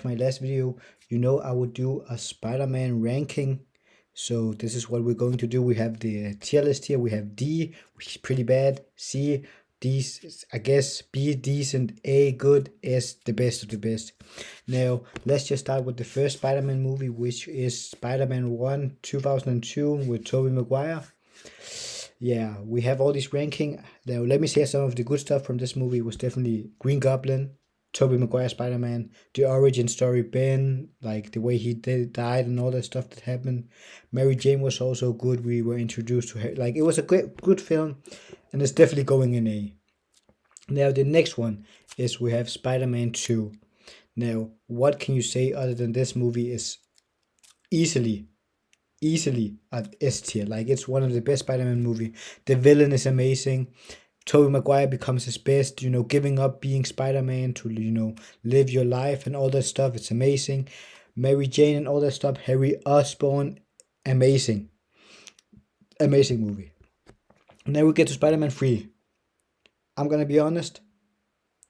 my last video, you know I would do a Spider-Man ranking. So this is what we're going to do. We have the tier list here. We have D, which is pretty bad. C, D, I guess B, decent. A, good. S, the best of the best. Now let's just start with the first Spider-Man movie, which is Spider-Man 1, 2002 with Tobey Maguire. Yeah, we have all this ranking. Now, let me say some of the good stuff from this movie was definitely Green Goblin, Tobey Maguire Spider-Man, the origin story, Ben, like the way he died and all that stuff that happened. Mary Jane was also good. We were introduced to her. Like, it was a good film, and it's definitely going in A. Now, the next one is we have Spider-Man 2. Now, what can you say other than this movie is easily at S tier. Like, it's one of the best Spider-Man movie. The villain is amazing. Tobey Maguire becomes his best, giving up being Spider-Man to, live your life and all that stuff. It's amazing. Mary Jane and all that stuff. Harry Osborn, amazing. Amazing movie. And then we get to Spider-Man 3. I'm gonna be honest,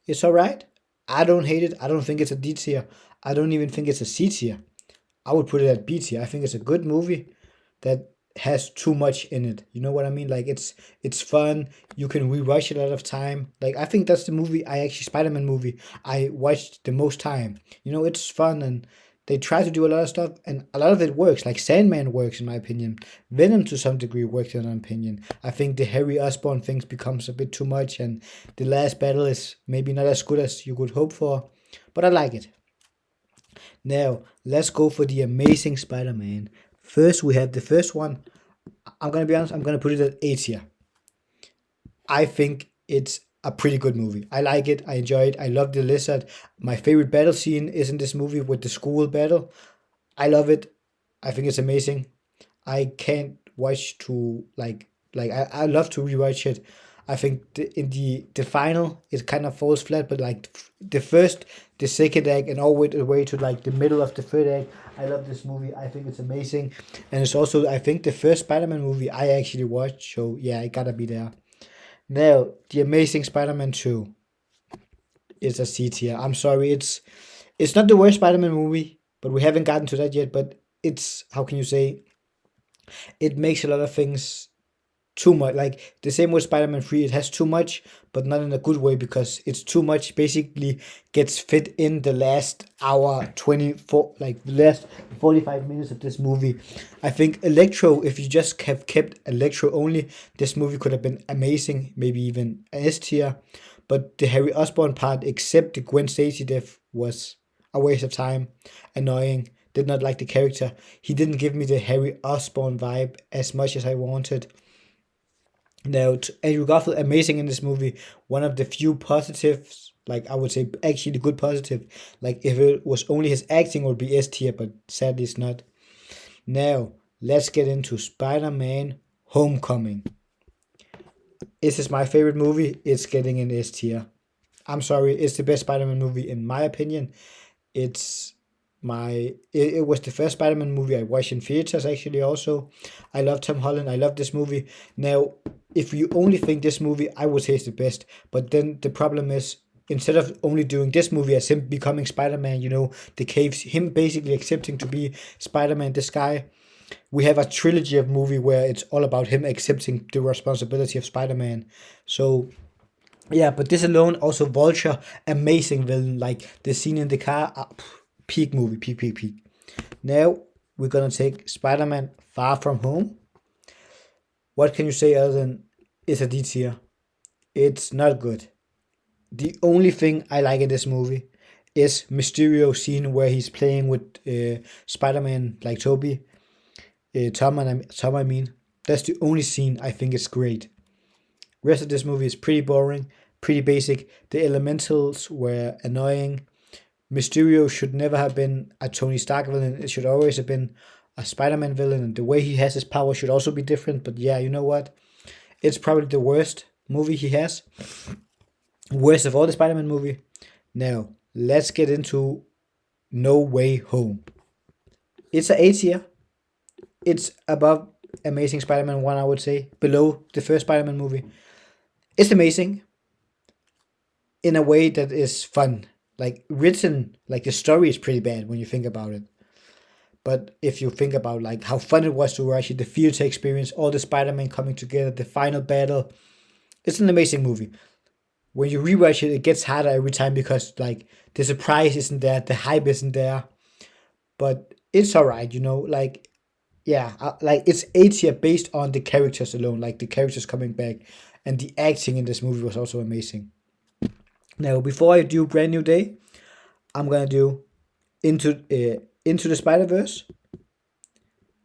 it's alright. I don't hate it. I don't think it's a D tier. I don't even think it's a C tier. I would put it at B tier. I think it's a good movie that has too much in it. You know what I mean? Like, it's fun. You can rewatch it a lot of time. Like, I think that's the movie Spider-Man movie I watched the most time. It's fun, and they try to do a lot of stuff, and a lot of it works. Like, Sandman works in my opinion. Venom to some degree works in my opinion. I think the Harry Osborn things becomes a bit too much, and the last battle is maybe not as good as you could hope for, but I like it. Now, let's go for the Amazing Spider-Man. First, we have the first one. I'm gonna be honest, I'm gonna put it at A tier. I think it's a pretty good movie. I like it, I enjoy it, I love the lizard. My favorite battle scene is in this movie with the school battle. I love it. I think it's amazing. I can't watch to I love to rewatch it. I think in the final it kind of falls flat, but like the first, the second act, and all the way to like the middle of the third act, I love this movie. I think it's amazing, and it's also, I think, the first Spider-Man movie I actually watched. So yeah, it gotta be there. Now, the Amazing Spider-Man 2 is a C tier. I'm sorry, it's not the worst Spider-Man movie, but we haven't gotten to that yet. But it's, how can you say, it makes a lot of things too much. Like the same with Spider-Man 3, it has too much, but not in a good way, because it's too much basically gets fit in the last hour 24, like the last 45 minutes of this movie. I think Electro, if you just have kept Electro only, this movie could have been amazing, maybe even an S tier. But the Harry Osborn part, except the Gwen Stacy death, was a waste of time, annoying. Did not like the character. He didn't give me the Harry Osborn vibe as much as I wanted. Now, Andrew Garfield, amazing in this movie. One of the few positives, like I would say, actually the good positive. Like, if it was only his acting, it would be S tier, but sadly it's not. Now, let's get into Spider-Man Homecoming. This is my favorite movie. It's getting an S tier. I'm sorry, it's the best Spider-Man movie in my opinion. It's it was the first Spider-Man movie I watched in theaters actually also. I love Tom Holland. I love this movie. Now, if you only think this movie, I would say it's the best. But then the problem is, instead of only doing this movie as him becoming Spider-Man, the caves, him basically accepting to be Spider-Man, this guy, we have a trilogy of movie where it's all about him accepting the responsibility of Spider-Man. So yeah, but this alone, also Vulture, amazing villain. Like the scene in the car, peak movie, peak. Now we're gonna take Spider-Man Far From Home. What can you say other than it's a D tier? It's not good. The only thing I like in this movie is Mysterio scene where he's playing with Spider-Man, like Toby, Tom. I mean, that's the only scene I think is great. Rest of this movie is pretty boring, pretty basic. The elementals were annoying. Mysterio should never have been a Tony Stark villain. It should always have been a Spider-Man villain, and the way he has his power should also be different. But yeah, you know what? It's probably the worst movie he has. Worst of all the Spider-Man movie. Now, let's get into No Way Home. It's a A tier. It's above Amazing Spider-Man 1, I would say. Below the first Spider-Man movie. It's amazing in a way that is fun. like written, like the story is pretty bad when you think about it. But if you think about like how fun it was to watch it, the theater experience, all the Spider-Man coming together, the final battle, it's an amazing movie. When you rewatch it, it gets harder every time because like the surprise isn't there, the hype isn't there. But it's alright, like yeah, like it's A tier based on the characters alone, like the characters coming back, and the acting in this movie was also amazing. Now, before I do Brand New Day, I'm gonna do Into the Spider Verse,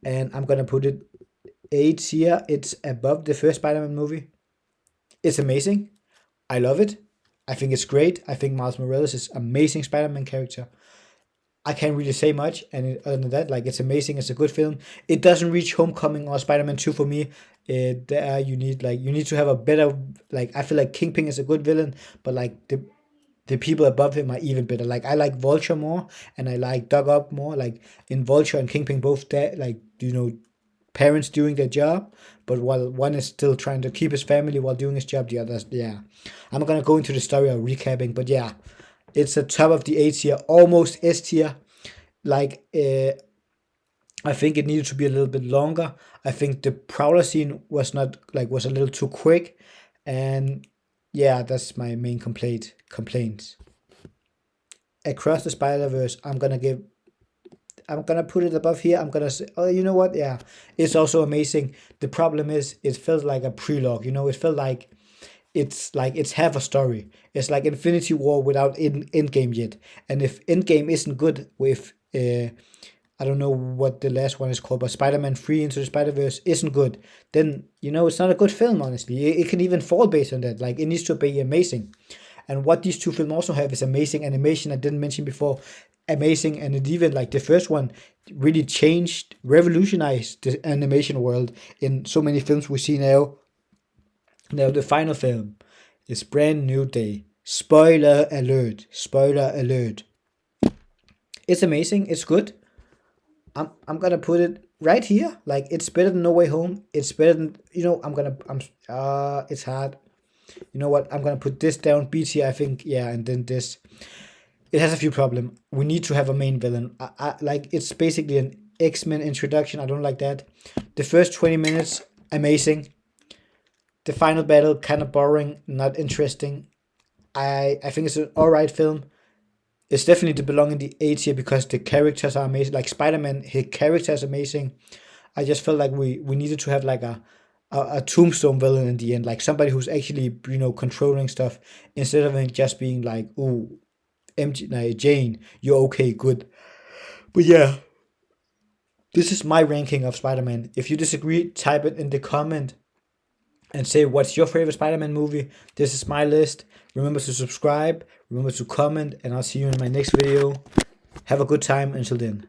and I'm gonna put it A tier. It's above the first Spider-Man movie. It's amazing. I love it. I think it's great. I think Miles Morales is amazing Spider-Man character. I can't really say much, and other than that, like it's amazing. It's a good film. It doesn't reach Homecoming or Spider-Man 2 for me. There you need to have a better, like I feel like Kingpin is a good villain, but like the people above him are even better. Like I like Vulture more, and I like Doug Ock more. Like in Vulture and Kingpin both there, like parents doing their job, but while one is still trying to keep his family while doing his job, the other's yeah. I'm not gonna go into the story or recapping, but yeah, it's a top of the A tier, almost S tier. Like I think it needed to be a little bit longer. I think the Prowler scene was not like was a little too quick, and yeah, that's my main complaints. Across the Spider Verse, I'm gonna put it above here. I'm gonna say, oh, you know what? Yeah, it's also amazing. The problem is, it felt like a prelogue. It felt like it's half a story. It's like Infinity War without Endgame yet. And if Endgame isn't good with I don't know what the last one is called, but Spider-Man 3 Into the Spider-Verse isn't good, then it's not a good film, honestly. It can even fall based on that. Like it needs to be amazing. And what these two films also have is amazing animation. I didn't mention before, amazing, and it even like the first one really changed, revolutionized the animation world in so many films we see now. Now the final film is Brand New Day. Spoiler alert! Spoiler alert! It's amazing. It's good. I'm gonna put it right here. Like it's better than No Way Home. It's better than I'm it's hard. You know what? I'm gonna put this down. B tier, I think. Yeah, and then this. It has a few problems. We need to have a main villain. Like it's basically an X-Men introduction. I don't like that. The first 20 minutes, amazing. The final battle, kind of boring, not interesting. I think it's an alright film. It's definitely to belong in the A tier because the characters are amazing. Like Spider-Man, his character is amazing. I just felt like we needed to have like a tombstone villain in the end, like somebody who's actually controlling stuff instead of it just being like, ooh, MJ, like, Jane, you're okay, good. But yeah, this is my ranking of Spider-Man. If you disagree, type it in the comment and say what's your favorite Spider-Man movie. This is my list. Remember to subscribe, remember to comment, and I'll see you in my next video. Have a good time until then.